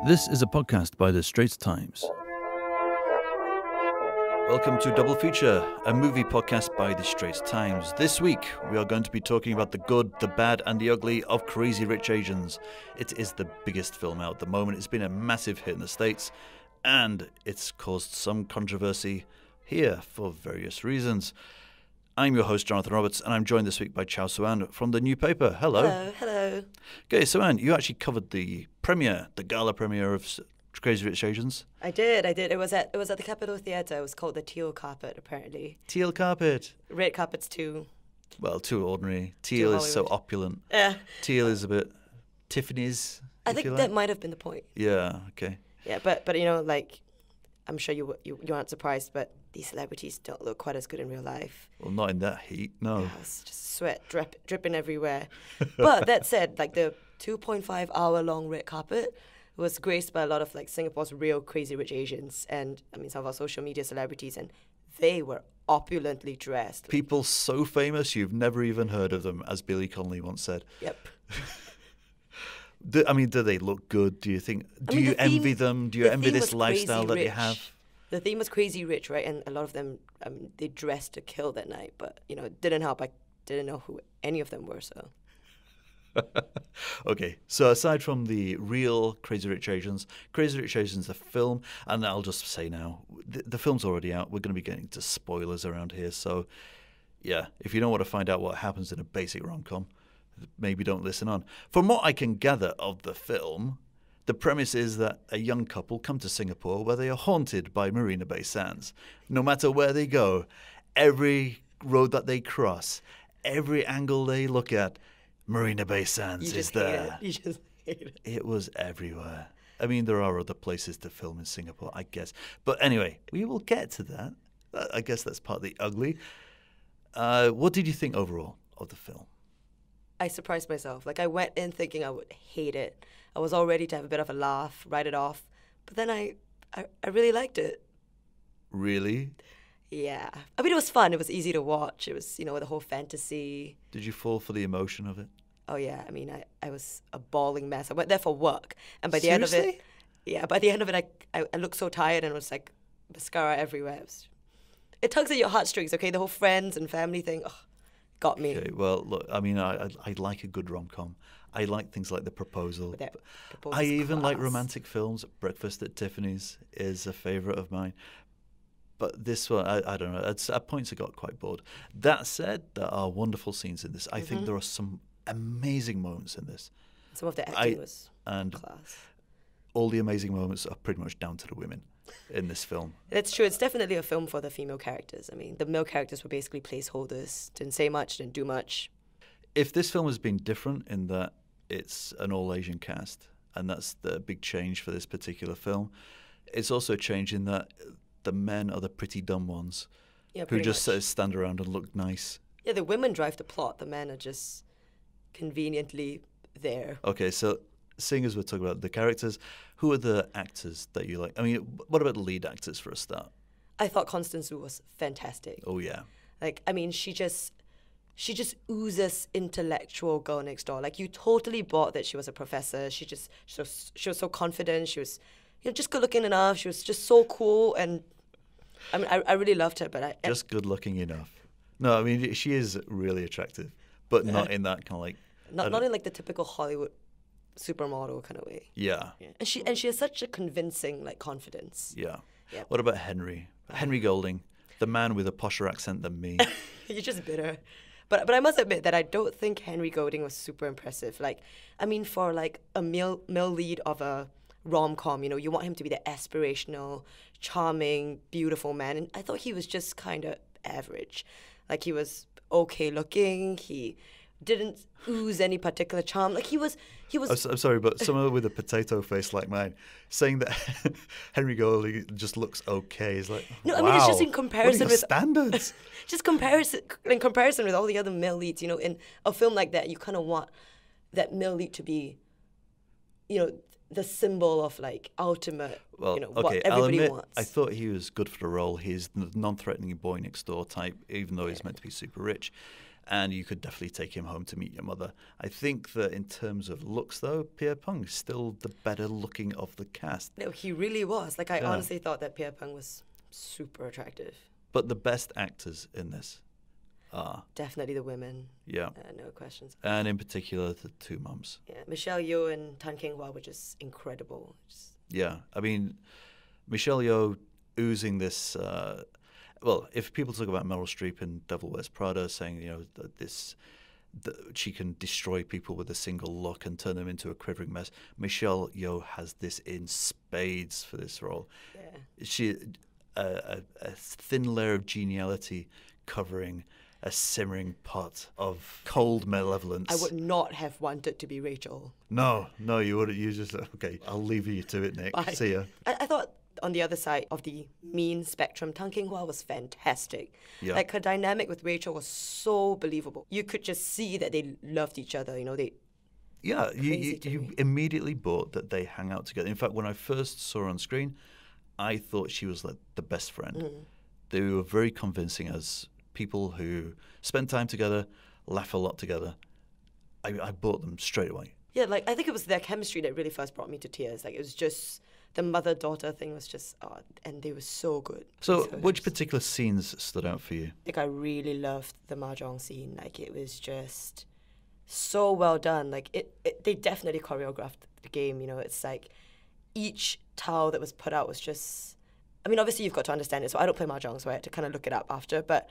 This is a podcast by The Straits Times. Welcome to Double Feature, a movie podcast by The Straits Times. This week, we are going to be talking about the good, the bad, and the ugly of Crazy Rich Asians. It is the biggest film out at the moment. It's been a massive hit in the States, and it's caused some controversy here for various reasons. I'm your host, Jonathan Roberts, and I'm joined this week by Chow Suan from The New Paper. Hello. Hello. Okay, Suan, you actually covered the premiere, the gala premiere of Crazy Rich Asians. I did. It was at the Capitol Theatre. It was called the Teal Carpet, apparently. Teal carpet. Red carpet's too. Well, too ordinary. Teal is so opulent. Yeah. Teal is a bit Tiffany's. I think that might have been the point. Yeah. Okay. Yeah, but you know, like, I'm sure you aren't surprised, but these celebrities don't look quite as good in real life. Well, not in that heat. No. Yeah, it's just sweat dripping everywhere. But that said, like the 2.5-hour long red carpet was graced by a lot of like Singapore's real Crazy Rich Asians, and I mean some of our social media celebrities, and they were opulently dressed. People so famous you've never even heard of them, as Billy Connolly once said. Yep. Do they look good? Do you think? Do you envy them? Do you envy this lifestyle that they have? The theme was Crazy Rich, right? And a lot of them, they dressed to kill that night, but you know, it didn't help. I didn't know who any of them were, so. Okay, so aside from the real Crazy Rich Asians, the film, and I'll just say now, the film's already out. We're going to be getting to spoilers around here, so yeah, if you don't want to find out what happens in a basic rom-com, maybe don't listen on. From what I can gather of the film, the premise is that a young couple come to Singapore where they are haunted by Marina Bay Sands. No matter where they go, every road that they cross, every angle they look at, Marina Bay Sands is there. You just hate it. It was everywhere. I mean, there are other places to film in Singapore, I guess. But anyway, we will get to that. I guess that's part of the ugly. What did you think overall of the film? I surprised myself. Like, I went in thinking I would hate it. I was all ready to have a bit of a laugh, write it off. But then I really liked it. Really? Yeah. I mean, it was fun. It was easy to watch. It was, you know, the whole fantasy. Did you fall for the emotion of it? Oh, yeah. I mean, I was a bawling mess. I went there for work. And by the Seriously? end of it, by the end of it, I looked so tired and it was like mascara everywhere. It tugs at your heartstrings, okay? The whole friends and family thing, got me. Okay, well, look, I mean, I like a good rom-com. I like things like The Proposal. I even like romantic films. Breakfast at Tiffany's is a favourite of mine. But this one, I don't know. At points I got quite bored. That said, there are wonderful scenes in this. I think there are some amazing moments in this. Some of the acting was and class. All the amazing moments are pretty much down to the women in this film. It's true. It's definitely a film for the female characters. I mean, the male characters were basically placeholders. Didn't say much, didn't do much. If this film has been different in that it's an all-Asian cast, and that's the big change for this particular film, it's also a change in that the men are the pretty dumb ones who just sort of stand around and look nice. Yeah, the women drive the plot. The men are just conveniently there. Okay, so seeing as we're talking about the characters, who are the actors that you like? I mean, what about the lead actors for a start? I thought Constance Wu was fantastic. Oh, yeah. Like, I mean, she just oozes intellectual girl next door. Like, you totally bought that she was a professor. She was so confident. She was, you know, just good looking enough. She was just so cool. And I mean, I really loved her. But just good looking enough. No, I mean, she is really attractive, but not in that kind of like not in like the typical Hollywood supermodel kind of way. Yeah. And she has such a convincing like confidence. Yeah. What about Henry? Henry Golding, the man with a posher accent than me. You're just bitter. But I must admit that I don't think Henry Golding was super impressive. Like, I mean, for like a male lead of a rom-com, you know, you want him to be the aspirational, charming, beautiful man. And I thought he was just kind of average. Like, he was okay looking. He didn't ooze any particular charm. Like, he was. I'm sorry, but someone with a potato face like mine saying that Henry Golding just looks okay is like, no, wow, I mean, it's just in comparison with standards. Just in comparison with all the other male leads. You know, in a film like that, you kind of want that male lead to be, you know, the symbol of like ultimate, you know, what everybody wants. I thought he was good for the role. He's the non-threatening boy next door type, even though he's meant to be super rich. And you could definitely take him home to meet your mother. I think that in terms of looks, though, Pierre Peng is still the better looking of the cast. No, he really was. Like, I honestly thought that Pierre Peng was super attractive. But the best actors in this are... Definitely the women. Yeah. No questions. And in particular, the two mums. Yeah, Michelle Yeoh and Tan Keng-hwa were just incredible. Yeah, I mean, Michelle Yeoh oozing this... well, if people talk about Meryl Streep in Devil Wears Prada, saying, you know, that she can destroy people with a single look and turn them into a quivering mess, Michelle Yeoh has this in spades for this role. Yeah. She a thin layer of geniality covering a simmering pot of cold malevolence. I would not have wanted to be Rachel. No, you wouldn't. You just, okay, I'll leave you to it, Nick. Bye. See ya. I thought on the other side of the mean spectrum, Tan Keng-hwa was fantastic. Yeah. Like, her dynamic with Rachel was so believable. You could just see that they loved each other, you know. Yeah, you immediately bought that they hang out together. In fact, when I first saw her on screen, I thought she was like the best friend. Mm. They were very convincing as people who spend time together, laugh a lot together. I bought them straight away. Yeah, like, I think it was their chemistry that really first brought me to tears. Like, it was just... The mother-daughter thing was just, and they were so good. So, which particular scenes stood out for you? Like, I really loved the mahjong scene. Like, it was just so well done. Like, they definitely choreographed the game. You know, it's like each tile that was put out was just. I mean, obviously you've got to understand it. So I don't play mahjong, so I had to kind of look it up after. But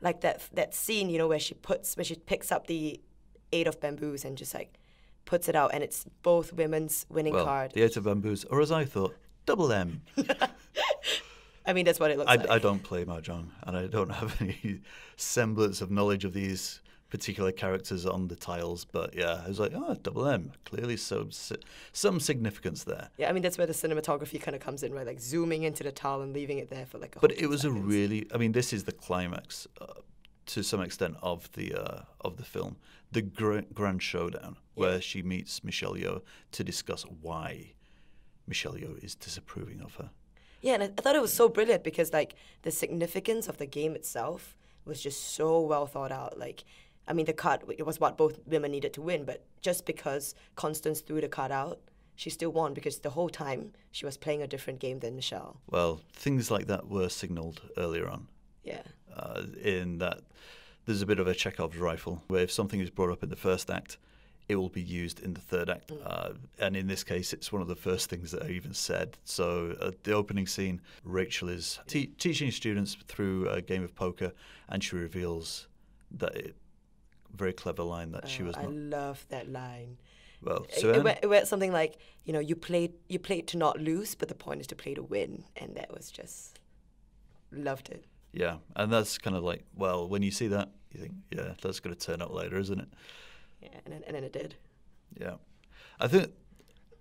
like that scene, you know, where she picks up the 8 of bamboos and just like puts it out, and it's both women's winning card. The 8 of bamboos, or as I thought, double M. I mean, that's what it looks like. I don't play mahjong, and I don't have any semblance of knowledge of these particular characters on the tiles. But yeah, I was like, double M. Clearly some significance there. Yeah, I mean, that's where the cinematography kind of comes in, right? Like zooming into the tile and leaving it there for like a But whole it was seconds. a really, I mean, this is the climax to some extent of the film, the grand showdown where she meets Michelle Yeoh to discuss why Michelle Yeoh is disapproving of her. Yeah, and I thought it was so brilliant because like the significance of the game itself was just so well thought out. Like, I mean, the card, it was what both women needed to win, but just because Constance threw the card out, she still won because the whole time she was playing a different game than Michelle. Well, things like that were signalled earlier on. Yeah. In that there's a bit of a Chekhov's rifle, where if something is brought up in the first act, it will be used in the third act. And in this case, it's one of the first things that are even said. So at the opening scene, Rachel is teaching students through a game of poker, and she reveals that very clever line that she was not. I love that line. Well, it went something like, you know, you played to not lose, but the point is to play to win. And that was just, loved it. Yeah, and that's kind of like, well, when you see that, you think, yeah, that's going to turn up later, isn't it? Yeah, and then it did. Yeah. I think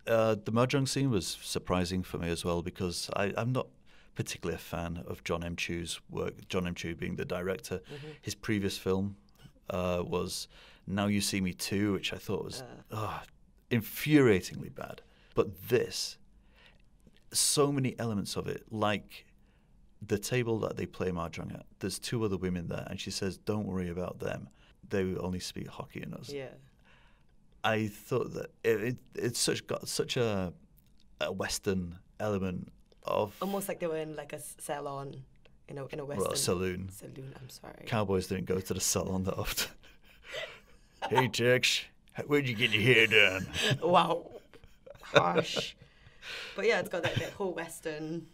the mahjong scene was surprising for me as well because I'm not particularly a fan of John M. Chu's work, John M. Chu being the director. Mm-hmm. His previous film was Now You See Me Too, which I thought was infuriatingly bad. But this, so many elements of it, like the table that they play mahjong at, there's 2 other women there, and she says, don't worry about them. They only speak hockey and us. Yeah. I thought that it's got such a Western element of... Almost like they were in like a salon in a Western... Well, a saloon. Saloon, I'm sorry. Cowboys didn't go to the salon that often. Hey, Tex, where'd you get your hair done? Wow. Harsh. But yeah, it's got that whole Western...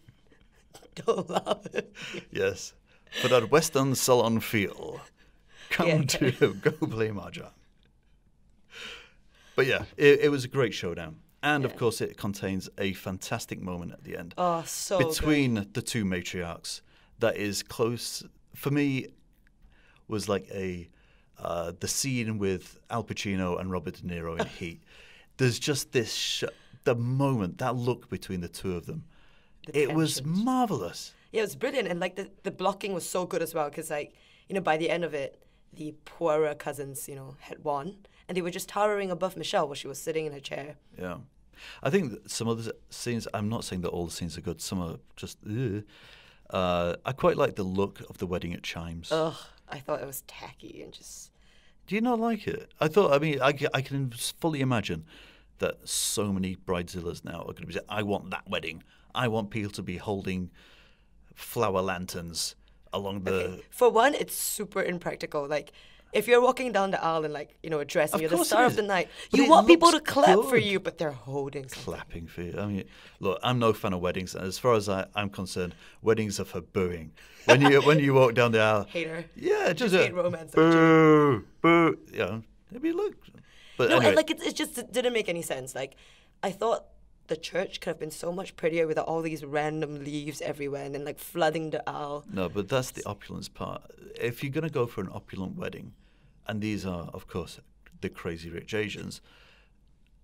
Don't love it. Yes. For that Western salon feel, come to go play mahjong. But yeah, it was a great showdown. And of course, it contains a fantastic moment at the end. Oh, so between the 2 matriarchs. That is close, for me, was like the scene with Al Pacino and Robert De Niro in Heat. There's just this, the moment, that look between the 2 of them. It was marvelous. Yeah, it was brilliant. And like the blocking was so good as well because like, you know, by the end of it, the poorer cousins, you know, had won. And they were just towering above Michelle while she was sitting in her chair. Yeah. I think that some of the scenes, I'm not saying that all the scenes are good. Some are just, I quite like the look of the wedding at Chimes. Ugh, I thought it was tacky and just... Do you not like it? I thought, I mean, I can fully imagine that so many bridezillas now are going to be saying, I want that wedding. I want people to be holding flower lanterns along the... Okay. For one, it's super impractical. Like, if you're walking down the aisle in, like, a dress and Of you're the course star it of the is. night, But you it want people to looks clap for good. you, but they're holding something. Clapping for you. I mean, look, I'm no fan of weddings. As far as I'm concerned, weddings are for booing. When you walk down the aisle... Hater. Yeah, just hate romance. boo, boo. Maybe look... But No, anyway, and like it just didn't make any sense. Like, I thought the church could have been so much prettier without all these random leaves everywhere and then like flooding the aisle. no, but that's the opulence part. If you're going to go for an opulent wedding, and these are, of course, the crazy rich Asians,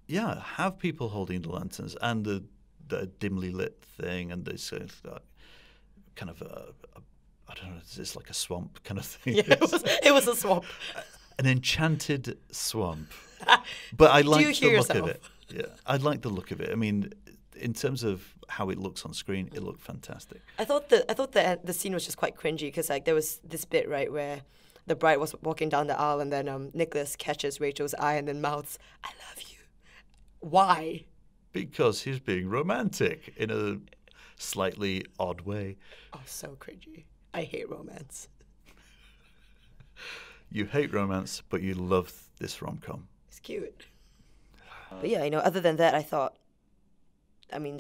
yeah, have people holding the lanterns and the dimly lit thing and this kind of I don't know, it's like a swamp kind of thing. Yeah, it was a swamp. An enchanted swamp. But I like you the hear look of yourself? it. Yeah, I like the look of it. I mean, in terms of how it looks on screen, it looked fantastic. I thought the scene was just quite cringy because like there was this bit right where the bride was walking down the aisle and then Nicholas catches Rachel's eye and then mouths, "I love you." Why? Because he's being romantic in a slightly odd way. Oh, so cringy. I hate romance. You hate romance, but you love this rom-com. It's cute. But yeah, other than that, I thought, I mean,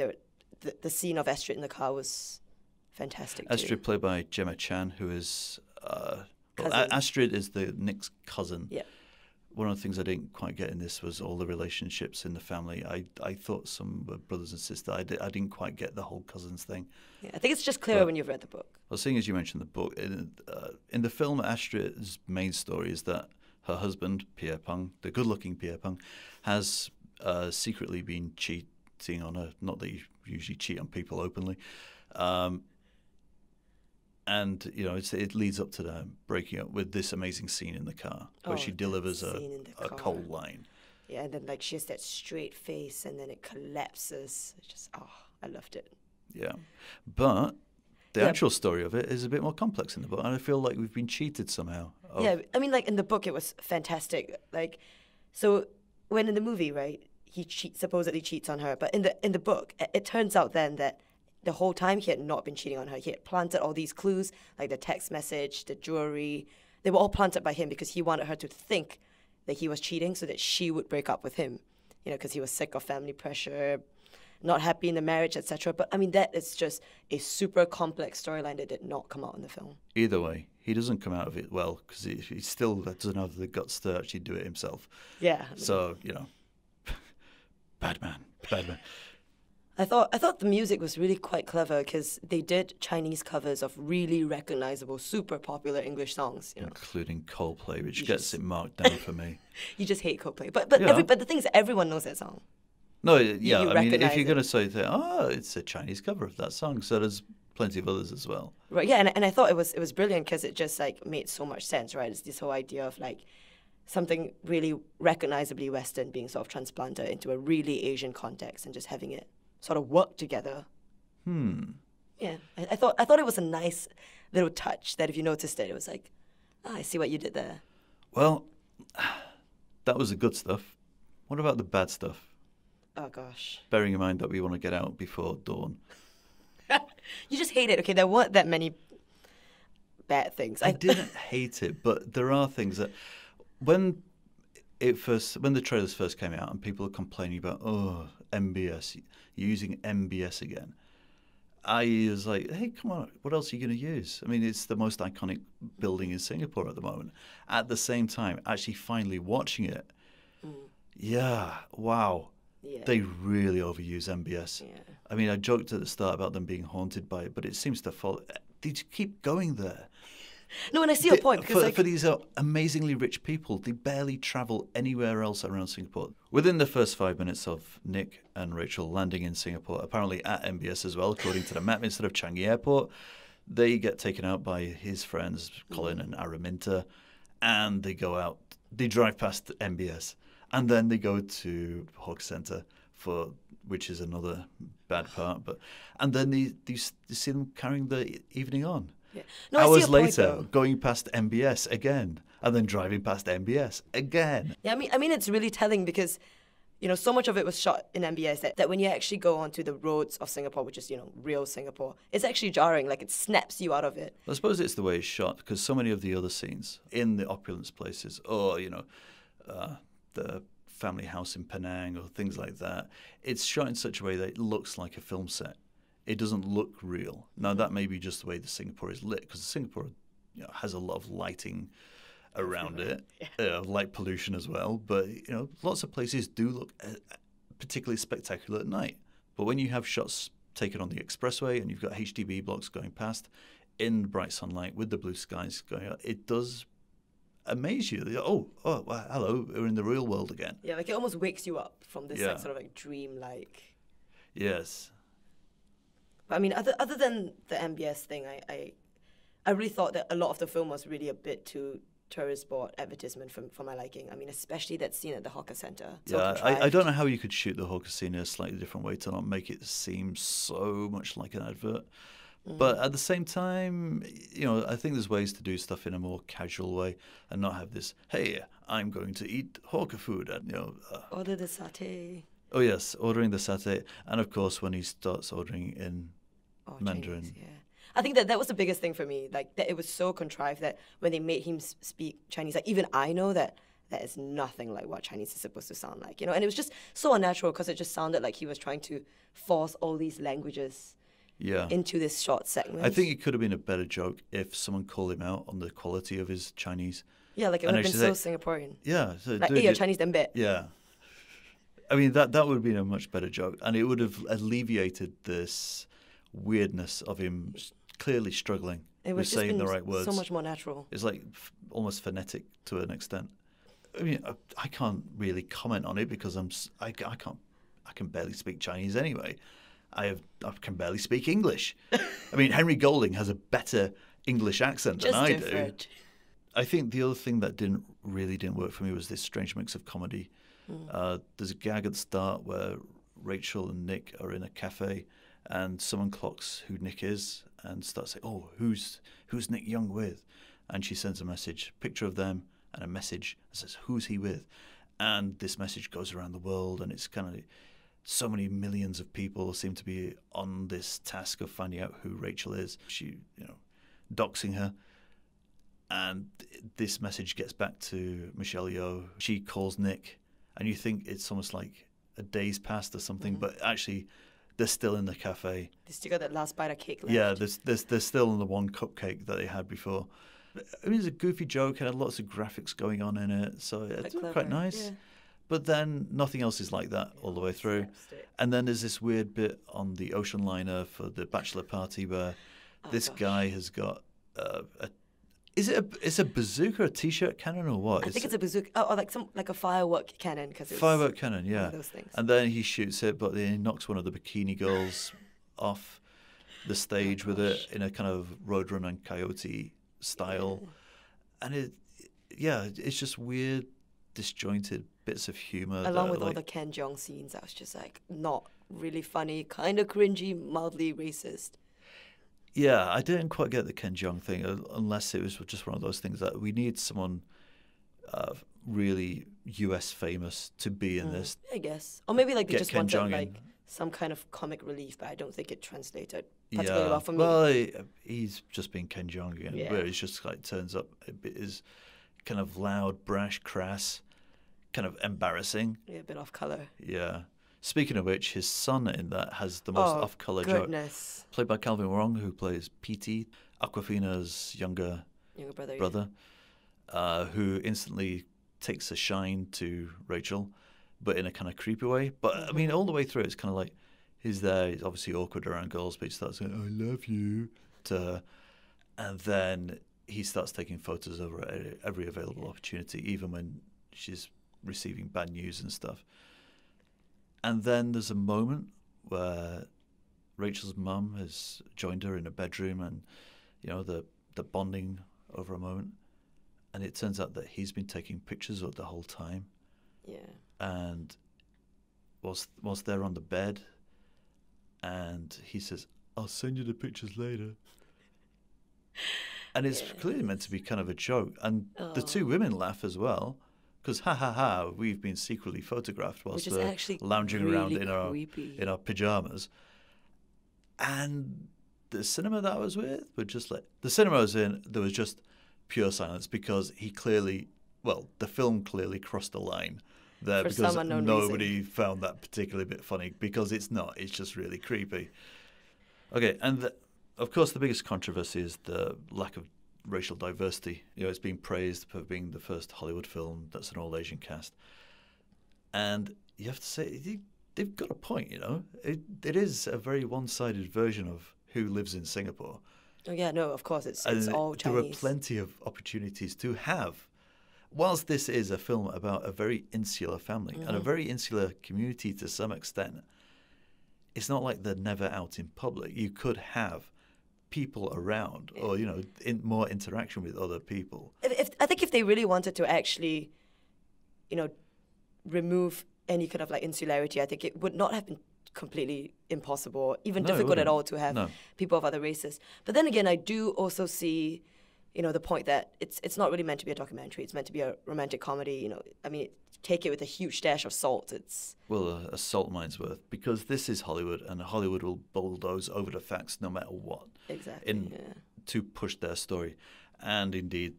the scene of Astrid in the car was fantastic too. Astrid, played by Gemma Chan, who is... Cousin. Astrid is Nick's cousin. Yeah. One of the things I didn't quite get in this was all the relationships in the family. I thought some were brothers and sisters. I didn't quite get the whole cousins thing. Yeah, I think it's just clearer But- when you've read the book. Well, seeing as you mentioned the book, in the film, Astrid's main story is that her husband, Pierre Peng, the good-looking Pierre Peng, has secretly been cheating on her. Not that you usually cheat on people openly. And, it leads up to them breaking up with this amazing scene in the car where she that delivers scene in the a car. coal line. Yeah, and then like she has that straight face and then it collapses. It's just, I loved it. Yeah. But the Yeah. actual story of it is a bit more complex in the book, and I feel like we've been cheated somehow. Yeah, I mean, like in the book, it was fantastic. Like, so when in the movie, right, he supposedly cheats on her, but in the book, it turns out then that the whole time he had not been cheating on her. He had planted all these clues, like the text message, the jewelry. They were all planted by him because he wanted her to think that he was cheating, so that she would break up with him. Because he was sick of family pressure, not happy in the marriage, etc. But I mean, that is just a super complex storyline that did not come out in the film. Either way, he doesn't come out of it well because he still doesn't have the guts to actually do it himself. Yeah. So, bad man. I thought the music was really quite clever because they did Chinese covers of really recognizable, super popular English songs. Including Coldplay, which You gets just- it marked down for me. You just hate Coldplay, but Yeah. but the thing is, everyone knows that song. No, yeah, you I mean, if recognise you're it. going to say that, it's a Chinese cover of that song, so there's plenty of others as well. Right? Yeah, and I thought it was brilliant because it just like made so much sense. Right? It's this whole idea of like something really recognizably Western being sort of transplanted into a really Asian context and just having it sort of work together. Yeah, I thought it was a nice little touch that if you noticed it, it was like, I see what you did there. Well, that was the good stuff. What about the bad stuff? Oh gosh, Bearing in mind that we want to get out before dawn. you just hate it. Okay, there weren't that many bad things. I didn't hate it, but there are things that when the trailers first came out and people were complaining about, MBS, you're using MBS again. I was like, hey, come on, what else are you going to use? I mean, it's the most iconic building in Singapore at the moment. At the same time, actually finally watching it, yeah, wow. Yeah. They really overuse MBS. Yeah. I mean, I joked at the start about them being haunted by it, but it seems to follow. They just keep going there. No, and I see your point because For these amazingly rich people, they barely travel anywhere else around Singapore. Within the first 5 minutes of Nick and Rachel landing in Singapore, apparently at MBS as well, according to the map, instead of Changi Airport, they get taken out by his friends, Colin and Araminta, and they go out. They drive past MBS, and then they go to Hawke Centre, which is another bad part. And then you see them carrying the evening on. Yeah. No, I see Hours your point, later, though. going past MBS again, and then driving past MBS again. Yeah, I mean, it's really telling because, so much of it was shot in MBS that when you actually go onto the roads of Singapore, which is, real Singapore, it's actually jarring. Like, it snaps you out of it. I suppose it's the way it's shot, because so many of the other scenes in the opulence places, or, the family house in Penang or things like that, it's shot in such a way that it looks like a film set. It doesn't look real. Now, that may be just the way the Singapore is lit, because Singapore has a lot of lighting around it, light pollution as well. But, lots of places do look particularly spectacular at night. But when you have shots taken on the expressway and you've got HDB blocks going past in bright sunlight with the blue skies going out, it does amaze you. Oh, well, hello, we're in the real world again. Yeah, like it almost wakes you up from this Yeah. sort of like dream-like. Yes. But I mean, other than the MBS thing, I really thought that a lot of the film was really a bit too tourist board advertisement for my liking. I mean, especially that scene at the hawker centre. So Yeah, I contrived. don't know how you could shoot the hawker scene in a slightly different way to not make it seem so much like an advert. But at the same time, I think there's ways to do stuff in a more casual way and not have this, hey, I'm going to eat hawker food. And, Order the satay. oh, yes, ordering the satay. And, of course, when he starts ordering in Mandarin. Chinese, yeah. I think that was the biggest thing for me. Like, that it was so contrived that when they made him speak Chinese, like, even I know that is nothing like what Chinese is supposed to sound like, And it was just so unnatural because it just sounded like he was trying to force all these languages into this short segment. I think it could have been a better joke if someone called him out on the quality of his Chinese. Yeah, like it would have been so Singaporean. Yeah. So like, dude, hey, your Chinese damn bad. Yeah. I mean, that would have been a much better joke. And it would have alleviated this weirdness of him clearly struggling It with was just saying the been right words. so much more natural. It's like almost phonetic to an extent. I mean, I can't really comment on it because I can barely speak Chinese anyway. I can barely speak English. I mean, Henry Golding has a better English accent than Just I different. do. I think the other thing that didn't work for me was this strange mix of comedy. There's a gag at the start where Rachel and Nick are in a cafe and someone clocks who Nick is and starts saying, oh, who's Nick Young with? And she sends a message, picture of them and a message that says, who's he with? And this message goes around the world, and it's kind of so many millions of people seem to be on this task of finding out who Rachel is. She, doxing her. And this message gets back to Michelle Yeoh. She calls Nick, and you think it's almost like a day's passed or something, but actually they're still in the cafe. They still got that last bite of cake left. Yeah, they're still on the one cupcake that they had before. I mean, it's a goofy joke. It had lots of graphics going on in it, so it's quite nice. Yeah. But then nothing else is like that all the way through. And then there's this weird bit on the ocean liner for the bachelor party where this guy has got it's a bazooka, a t-shirt cannon, or what? I think it's a bazooka, or like a firework cannon, because it's firework cannon, yeah. one of those things. And then he shoots it, but then he knocks one of the bikini girls off the stage with it in a kind of Roadrunner and Coyote style, and it's just weird, disjointed bits of humor. Along with all the Ken Jeong scenes, I was just like, not really funny, kind of cringy, mildly racist. Yeah, I didn't quite get the Ken Jeong thing, unless it was just one of those things that we need someone really US famous to be in this. I guess, or maybe like they just Ken wanted Jeong like some kind of comic relief, but I don't think it translated particularly well for me. Well, he's just being Ken Jeong again, where he's just like turns up a bit is kind of loud, brash, crass, kind of embarrassing. Yeah, a bit off color. Yeah. Speaking of which, his son in that has the most off-color joke. Played by Calvin Wong, who plays P.T., Awkwafina's younger brother, who instantly takes a shine to Rachel, but in a kind of creepy way. But, I mean, all the way through, it's kind of like he's there. He's obviously awkward around girls, but he starts saying, I love you, to her. And then he starts taking photos of her at every available opportunity, even when she's receiving bad news and stuff. And then there's a moment where Rachel's mum has joined her in a bedroom, and the bonding over a moment, and it turns out that he's been taking pictures of the whole time. Yeah. And whilst they're on the bed, and he says, "I'll send you the pictures later." And it's clearly meant to be kind of a joke. And the two women laugh as well. Because, ha ha ha, we've been secretly photographed whilst we're lounging around in our pajamas. And the cinema that I was with were just like... The cinema I was in, there was just pure silence because the film clearly crossed the line there For because some unknown nobody found that particularly bit funny because it's not. It's just really creepy. Okay, and of course the biggest controversy is the lack of racial diversity. It's been praised for being the first Hollywood film that's an all-Asian cast. And you have to say, they've got a point, It is a very one-sided version of who lives in Singapore. Oh, yeah, no, of course, it's all Chinese. There were plenty of opportunities to have. Whilst this is a film about a very insular family and a very insular community to some extent, it's not like they're never out in public. You could have people around or, more interaction with other people. I think if they really wanted to actually, remove any kind of insularity, I think it would not have been completely impossible, even difficult at all to have people of other races. But then again, I do also see, the point that it's not really meant to be a documentary. It's meant to be a romantic comedy. Take it with a huge dash of salt. A salt mine's worth, because this is Hollywood, and Hollywood will bulldoze over the facts no matter what. Exactly. To push their story. And indeed,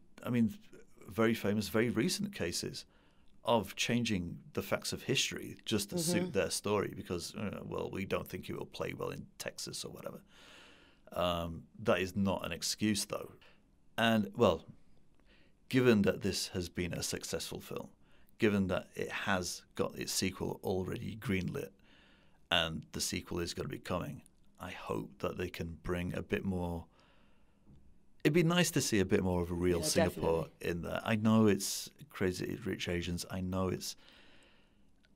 very famous, very recent cases of changing the facts of history just to suit their story because, we don't think it will play well in Texas or whatever. That is not an excuse, though. And, given that this has been a successful film, given that it has got its sequel already greenlit and the sequel is going to be coming, I hope that they can bring a bit more... It'd be nice to see a bit more of a real Singapore in there. I know it's Crazy Rich Asians. I know it's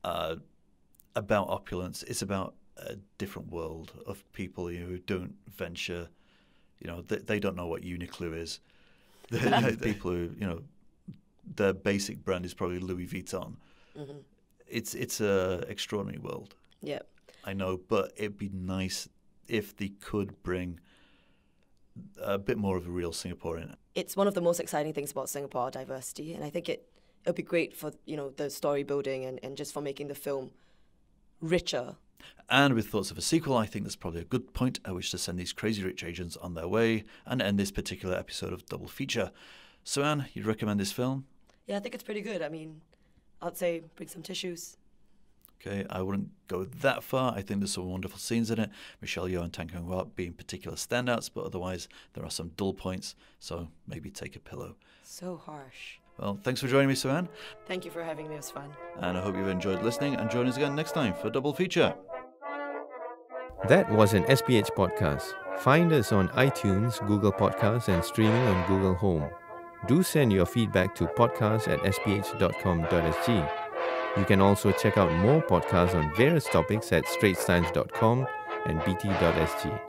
about opulence. It's about a different world of people who don't venture. They don't know what Uniqlo is. People who, their basic brand is probably Louis Vuitton. It's a extraordinary world. Yeah, I know, but it'd be nice if they could bring a bit more of a real Singapore in it. It's one of the most exciting things about Singapore, diversity, and I think it'll be great for the story building and just for making the film richer. And with thoughts of a sequel, I think that's probably a good point at which to send these Crazy Rich Asians on their way and end this particular episode of Double Feature. So, Anne, you'd recommend this film? Yeah, I think it's pretty good. I'd say bring some tissues. Okay, I wouldn't go that far. I think there's some wonderful scenes in it. Michelle Yeoh and Tan Kong Wap being particular standouts, but otherwise there are some dull points, so maybe take a pillow. So harsh. Well, thanks for joining me, Sue-Ann. Thank you for having me. It was fun. And I hope you've enjoyed listening, and join us again next time for Double Feature. That was an SPH podcast. Find us on iTunes, Google Podcasts, and streaming on Google Home. Do send your feedback to podcast@sph.com.sg. You can also check out more podcasts on various topics at straightstimes.com and bt.sg.